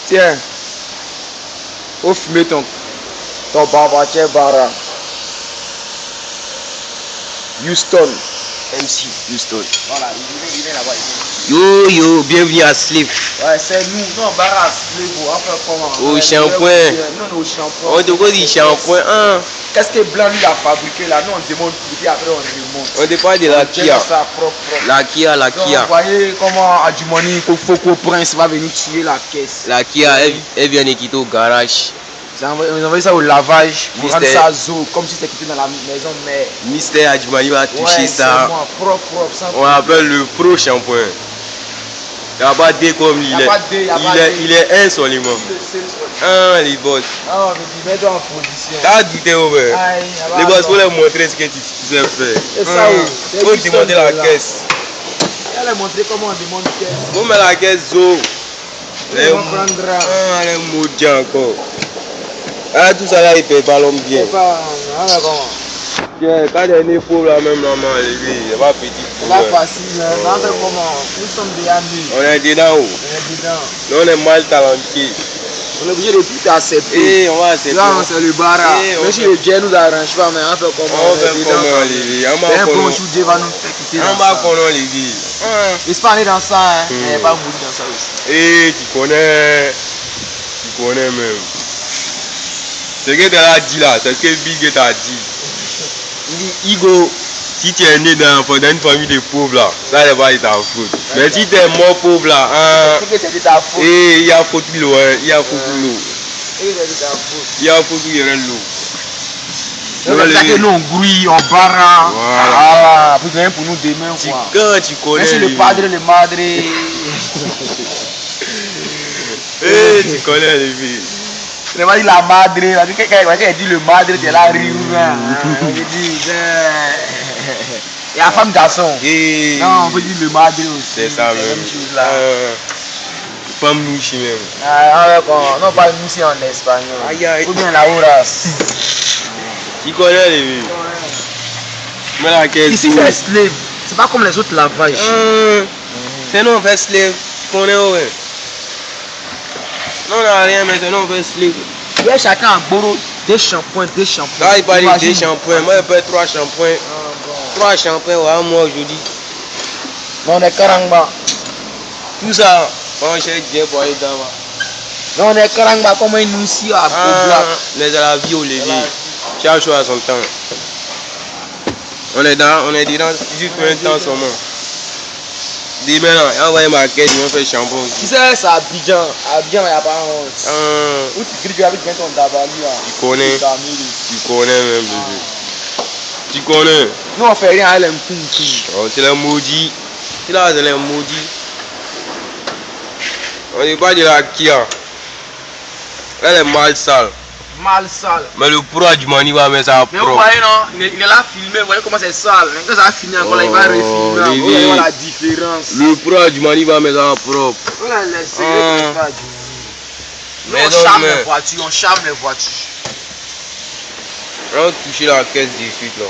Tiens. Faut fumer ton barbache bara. Houston. MC Houston. Voilà, il est là-bas. Yo, bienvenue à Slip. Ouais, c'est nous. Non, Barras, Slip, enfin comment? Au shampoing. Non, au shampoing. On te dit shampoing 1. Qu'est-ce que Blanc lui a fabriqué là? Nous on demande tout, puis après on remonte. On te parle de la Kia. Ça propre. La Kia. Vous voyez comment Adjumoni, Foko Prince va venir tuer la caisse. La Kia, elle vient de quitter au garage. Ils ont envoyé ça au lavage pour rendre ça zo, comme si c'était quitté dans la maison mère. Mister Adjumani va toucher Ouais, ça. Moi, propre, sans On appelle le pro shampoing. Il n'y a pas de comme lui. Il est un seulement. Ah, les boss. Ah, mais mets-toi en position. T'as douté, ouais. Les boss, il faut leur montrer ce que tu sais faire. C'est ça, il faut demander la caisse. Elle a montré comment on demande caisse. Il faut mettre la caisse zo. On prendra. Ah, les maudits encore. Ah, tout ça là, il paye pas l'homme bien. Tiens, quand il est né pauvre là, même maman, il est pas petit. C'est pas facile, hein. Comment? Nous sommes déjà nus. On est dedans. On est dedans. Nous, on est mal talentueux. On est obligé de tout accepter. Et on va accepter. Là, c'est le barra. Même si le Dieu nous arrange pas, mais on fait comment? On fait comment, Olivier? C'est un bon jour, Dieu va nous faire quitter. On va connaître, Olivier. Il se pas aller dans ça, hein. Il n'est pas mourir dans ça aussi. Et tu connais même. Ce que tu as dit là, c'est ce que Big t'a dit. Il dit, Igo, si tu es né dans une famille de pauvres là, ça n'est pas de ta faute. Mais si tu es mort pauvre là, et il y a faute de l'eau, il y a faute de l'eau. Il y a faute de l'eau. C'est ça que nous on grouille, on barra. Voilà. Pour nous demain. Quand tu connais. Merci le padre, le madre. Eh, tu connais les filles. Il m'a dit la madre, quand elle dit le madre, c'est la rive. Il dit, et la femme garçon. Non, on veut dire le madre aussi. C'est ça même. Femme mouchi même. Non, pas mouchi en espagnol. Ou bien la horas. Tu connais les filles. Mais la caisse. Ici, c'est slave. C'est pas comme les autres lavages. C'est nous on fait slave. Tu connais ouais. Non, on n'a rien, maintenant on fait slip. Ouais, chacun a borro des shampoings. Là, il parle de 2 shampoings. Moi, je peux 3 shampoings. 3 shampoings, ouais, moi aujourd'hui. Non, on est karangba. Tout ça, on cherche bien pour aller dans-bas. Non, on est karangba comme un noussi à mais à la vie, Olivier. Chaque chose à son temps. On est dedans, juste pour un temps seulement. Dis maintenant, envoyez ma caisse, ils vont faire shampoing. Tu sais, c'est Abidjan. Abidjan, il n'y a pas honte. Où tu grippes avec ton dabali là. Tu connais même, bébé. Tu connais. Nous, on fait rien à l'aime. Oh, c'est les maudits. C'est là, c'est les maudits. On n'est pas de la Kia. Elle est mal sale. Mais le pro du mani va mettre ça propre. Mais vous voyez, non, il est là filmé, vous voyez comment c'est sale. Quand ça va finir encore, là, il va refilmer. Vous voyez la différence. Le pro du mani va mettre ça propre. On a laissé le pro du mani. On charme les voitures. On va toucher la caisse de suite là.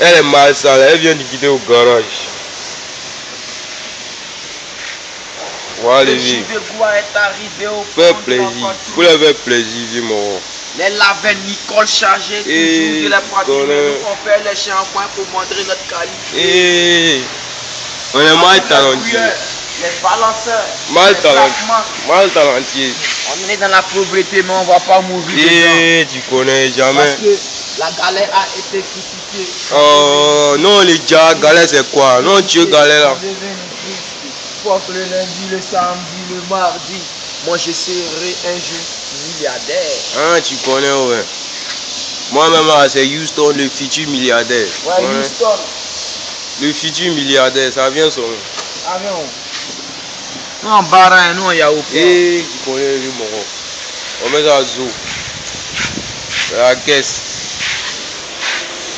Elle est mal sale, elle vient de quitter au garage. Voilà les vies. Fais plaisir. Vous leur faites plaisir, vieux mon. Les laveurs Nicole chargées, toujours de la pratique. On fait les shampoings pour montrer notre qualité. On est mal talentueux. Les balanceurs. Mal talentueux. On est dans la pauvreté, mais on ne va pas mourir. Tu connais jamais. Parce que la galère a été critiquée. Oh non, les gars, galère c'est quoi? Non, tu es galère là. Le lundi, le samedi, le mardi, moi je serai un jour milliardaire. Ah, tu connais, ouais. Moi-même, c'est Houston, le futur milliardaire. Ouais, Houston. Le futur milliardaire, ça vient son nom. Ah non. Nous en barra, nous en yaourt. Tu connais, lui, mon gars. On met ça à zoo. La caisse.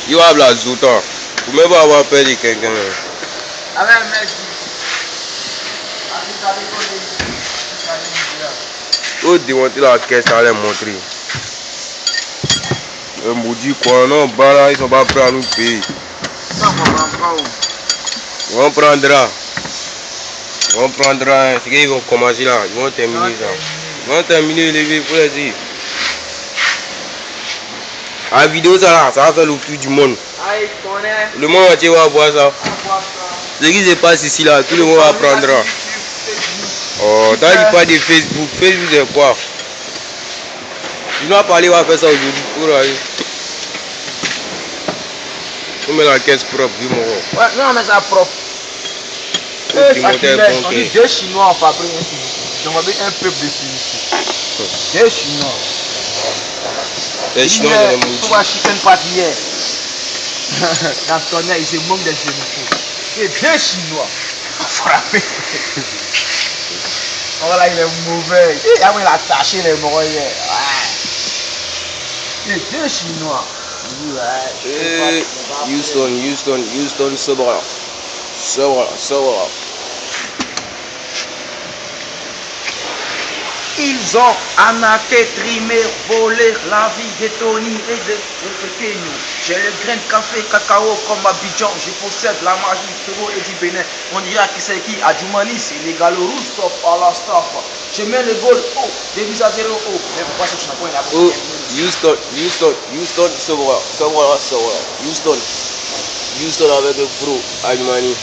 Il va avoir la zoo, toi. Vous ne pouvez pas avoir peur de quelqu'un. Ah ben, mec. Faut démonter la caisse, ça allait montrer. Le maudit quoi, non, bah là, ils sont pas prêts à nous payer. Ça, on prend pas où? On prendra. On prendra, c'est qu'ils vont commencer là, ils vont terminer ça. Ils vont terminer les vies, faut les dire. La vidéo ça va faire le tour du monde. Ah, il connaît. Le monde entier va voir ça. Ce qui se passe ici là, tout le monde apprendra. Oh, toi tu parles de Facebook. Facebook c'est quoi? Tu dois parler, on va faire ça aujourd'hui. Pour aller. On met la caisse propre, dis moi. Ouais, non, mais ça propre. On dit deux Chinois en fabrique un Suzuki. On fabrique un peuple de Suzuki. Deux Chinois. Les Chinois dans les mots. Tu vois, chicken party hier. Dans ton air, il se manque des cheveux. Et deux Chinois. Frappé. Oh là, il est mauvais. Il a attaché les morts hier. Ouais. Et deux Chinois. Houston, Sobra. Ils ont arnaqué, trimé, volé la vie de Tony et de Kenyo. J'ai le grain de café, cacao comme Abidjan. Je possède la magie du Togo et du Bénin. On dira qui c'est qui. Adjoumani, c'est les galoros, stop à la staff. Je mets le goal haut, début à 0 haut. Mais pourquoi ce chapeau est là? Oh, Houston, Sobra. Houston avec le pro, Adjoumani.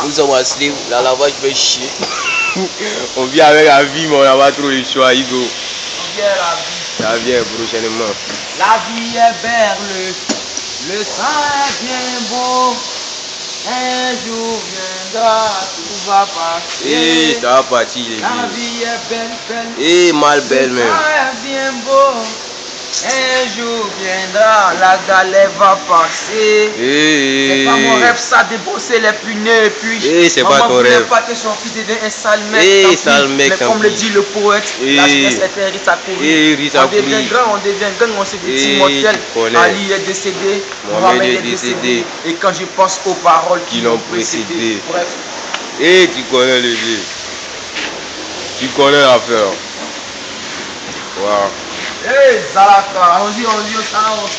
Nous sommes à Slave, la lavage fait chier. On vient avec la vie, mais on n'a pas trop le choix, Igo. On vient la vie. Ça vient prochainement. La vie est belle, le sang est bien beau. Un jour viendra, tout va passer. Eh, ça va partir, les La gars. vie est belle. Eh, mal belle, Le même. sang est bien beau. Un jour viendra, la galère va passer. C'est pas mon rêve ça de bosser les punais et puis C'est pas ton rêve. pas que son fils devienne un sale mec. Eh, tant pis. sale mec, mais tant comme le pis. dit le poète, la jeunesse est un riz à courir. On devient grand, on devient gang, on se dit immortel. Ali est décédé, Mohamed est décédé. Et quand je pense aux paroles qui l'ont précédé. Bref. Eh, tu connais le jeu. Tu connais l'affaire. Wow. Hey Zalaka, on dit, on avance.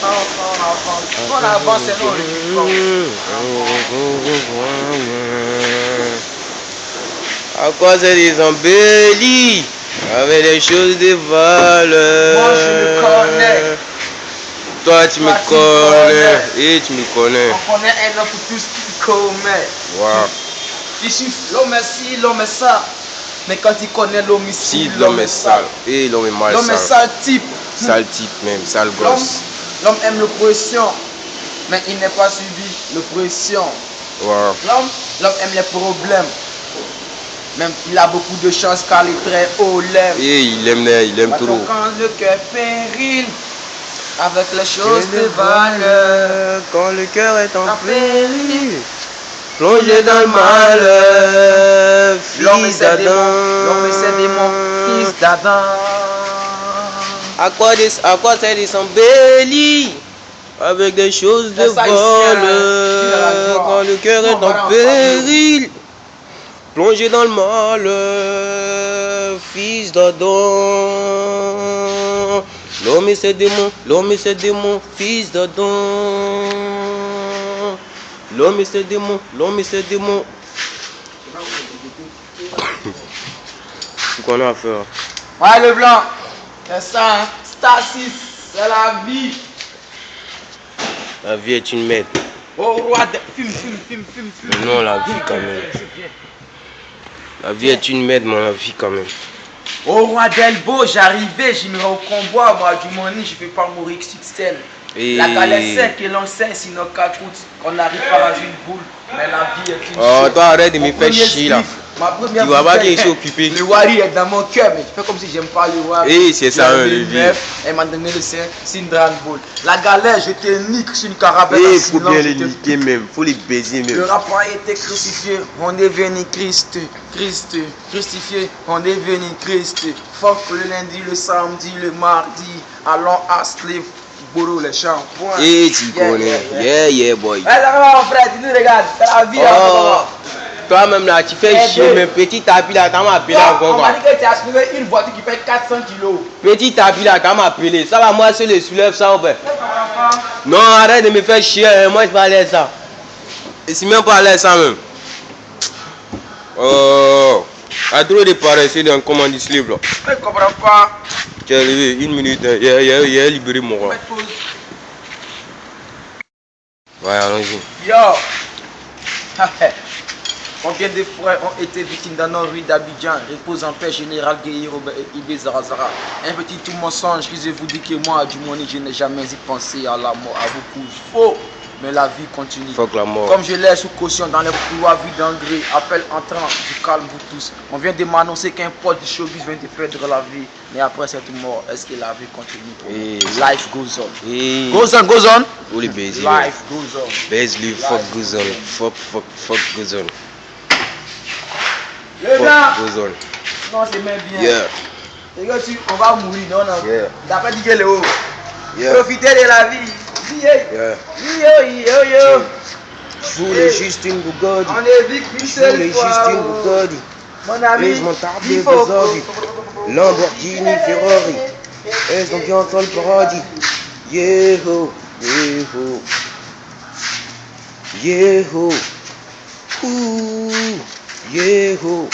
On avance et non, on À quoi c'est des embellis avec des choses de valeur. Moi je me connais. Toi tu me connais. Et tu me connais. On connaît un homme pour tout ce qu'il commet. Wow. Ici, l'homme est ci, l'homme est ça. Mais quand il connaît l'homme ici, Si l'homme est sale. Et l'homme est mal l'homme est sale. sale type. Sale type même, sale gosse. L'homme aime l'oppression, mais il n'est pas subi l'oppression. Wow. L'homme aime les problèmes. Même il a beaucoup de chance car il est très haut lèvres. Et il aime trop. Quand le cœur péril, avec les choses de valeur. Quand le cœur est en péril, plongé dans le malheur, fils d'Adam. L'homme c'est démon, fils d'Adam. À quoi c'est des embellis avec des choses de vol quand le cœur est en péril, plongé dans le malheur, fils d'Adam. L'homme et ses démons, fils d'Adam. L'homme et ses démons. Tu connais à faire. Ouais, le blanc, c'est ça, hein. Star 6, c'est la vie. La vie est une merde. Au roi de. Fume. Mais non, la vie quand même. La vie est une merde, mais la vie quand même. Au roi d'Elbo, j'arrivais, je me au combat, moi, du money, je ne vais pas mourir que scène. La galère sait que l'on sait, sinon qu'à coûte, qu'on n'arrive pas à une boule, mais la vie est une Oh, toi arrête de me faire chier là. Tu vas pas qu'il est occupé. Le Wari est dans mon cœur, mais tu fais comme si j'aime pas le Wari. Eh, c'est ça, le vie. Elle m'a donné le Sindran Ball. La galère, je te nique sur une carabelle. Eh, faut bien les niquer même, faut les baiser même. Le rapport a été crucifié, on est venu Christ, crucifié, on est venu Christ. Fuck le lundi, le samedi, le mardi, allons à Slave. Bourreau les shampoings. Eh, tu connais. Yeah, boy. Eh, là, mon frère, tu nous regardes, c'est la vie. Toi-même là, tu fais chier, mais petit tapis là, t'as m'appelé encore. On m'a dit que tu as aspiré une voiture qui fait 400 kilos. Petit tapis là, t'as m'appelé. Ça va, moi, seul les soulève ça, ouais. Non, arrête de me faire chier, moi je parlais de ça. Et si même pas à l'aise ça même. Oh. À trop de paresseux dans Command Slave là. Je comprends pas. Tu es arrivé 1 minute, il a libéré mon roi. Mettre pause. Ouais, allons-y. Yo. Combien de frères ont été victimes dans nos rues d'Abidjan? Repose en paix, général Gueye Robert et Ibé Zarazara. Un petit tout mensonge qui je vous dis que moi, du Moni, je n'ai jamais y pensé à la mort, à beaucoup. Faux, mais la vie continue. Fuck la mort. Comme je l'ai sous caution dans les couloirs vides d'engrais, appel entrant, du calme vous tous. On vient de m'annoncer qu'un pote du showbiz vient de perdre la vie. Mais après cette mort, est-ce que la vie continue? Hey. Life goes on. Hey. Goes on, goes on. Où les baisers? Life goes on. Baise live, fuck goes on. Fuck goes on. Les gars, Fuck goes on. non, c'est même bien. Yeah. Les gars, on va mourir, non, non. Yeah. D'après dit que le haut. Yeah. Profitez de la vie. Yeah. Yo. Je voulais juste une Bugatti. On est vite une Je seule voulais fois. juste une Bugatti. Mon ami, Et je m'en tarde il des faut. Audi. Lamborghini, Ferrari. Elles sont bien dans le paradis. Yeho, yeho. Yeho. Ouh, yeho.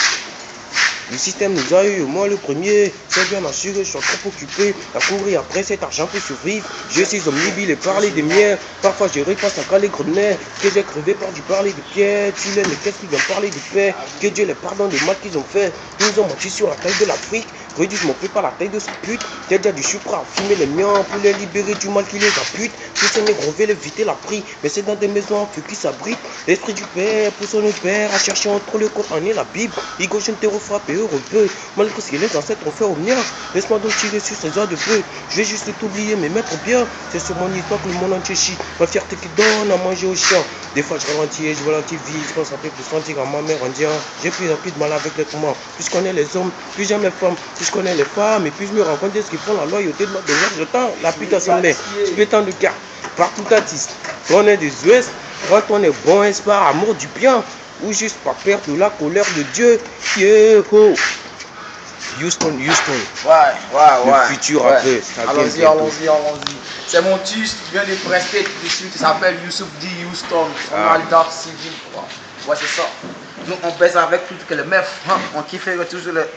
Le système nous a eu, moi le premier, c'est bien assuré, je suis trop occupé à courir après cet argent pour survivre. Je suis omnibile et parler des miens, parfois je repasse à caler grenets, que j'ai crevé par du parler de pierre, tu l'aimes mais qu'est-ce qu'ils viennent parler de paix, que Dieu les pardonne des mal qu'ils ont fait, ils nous ont menti sur la taille de l'Afrique, réduisent mon peu par la taille de sa pute, t'as déjà du sucre à fumer les miens pour les libérer du mal qui les impute, tous ces négros veulent éviter la prie, mais c'est dans des maisons en feu qui s'abritent, l'esprit du père pour son père, à chercher entre le Coran et la Bible, Igo je ne te refrappe peu, malgré ce que les ancêtres ont fait au mien. Laisse-moi donc tirer sur ces heures de peu. Je vais juste t'oublier, mais mettre bien. C'est sur mon histoire que le monde entier chie. Ma fierté qui donne à manger aux chiens. Des fois je ralentis et je relativise. Je pense un peu pour sentir à ma mère en disant j'ai plus en plus de mal avec les moments. Plus je connais les hommes, plus j'aime les femmes. Plus je connais les femmes et plus je me rends compte de ce qu'ils font la loyauté de l'autre. Je tends la pute à sa mère. Je vais tendre le cœur. Partout t'attise. On est des Ouest. Quand on est bon, est-ce par amour du bien ou juste par perte de la colère de Dieu. Yeho. Houston. Ouais. Le futur après. Allons-y. C'est mon tuste qui vient de prester tout de suite. Il s'appelle Youssouf D. Houston. On a le dark civil. Ouais, c'est ça. Nous, on baisse avec toutes les meufs. Hein? On kiffe toujours le.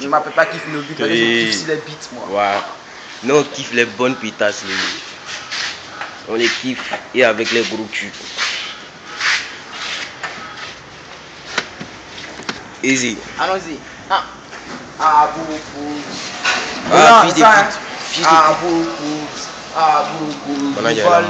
Je m'appelle pas kiffe nos beats. Je kiffe si les beats, moi. Ouais. Nous, on kiffe les bonnes pétasses. On les kiffe et avec les gros culs. Easy. Allons-y. Fils de pute. Beaucoup. Managala.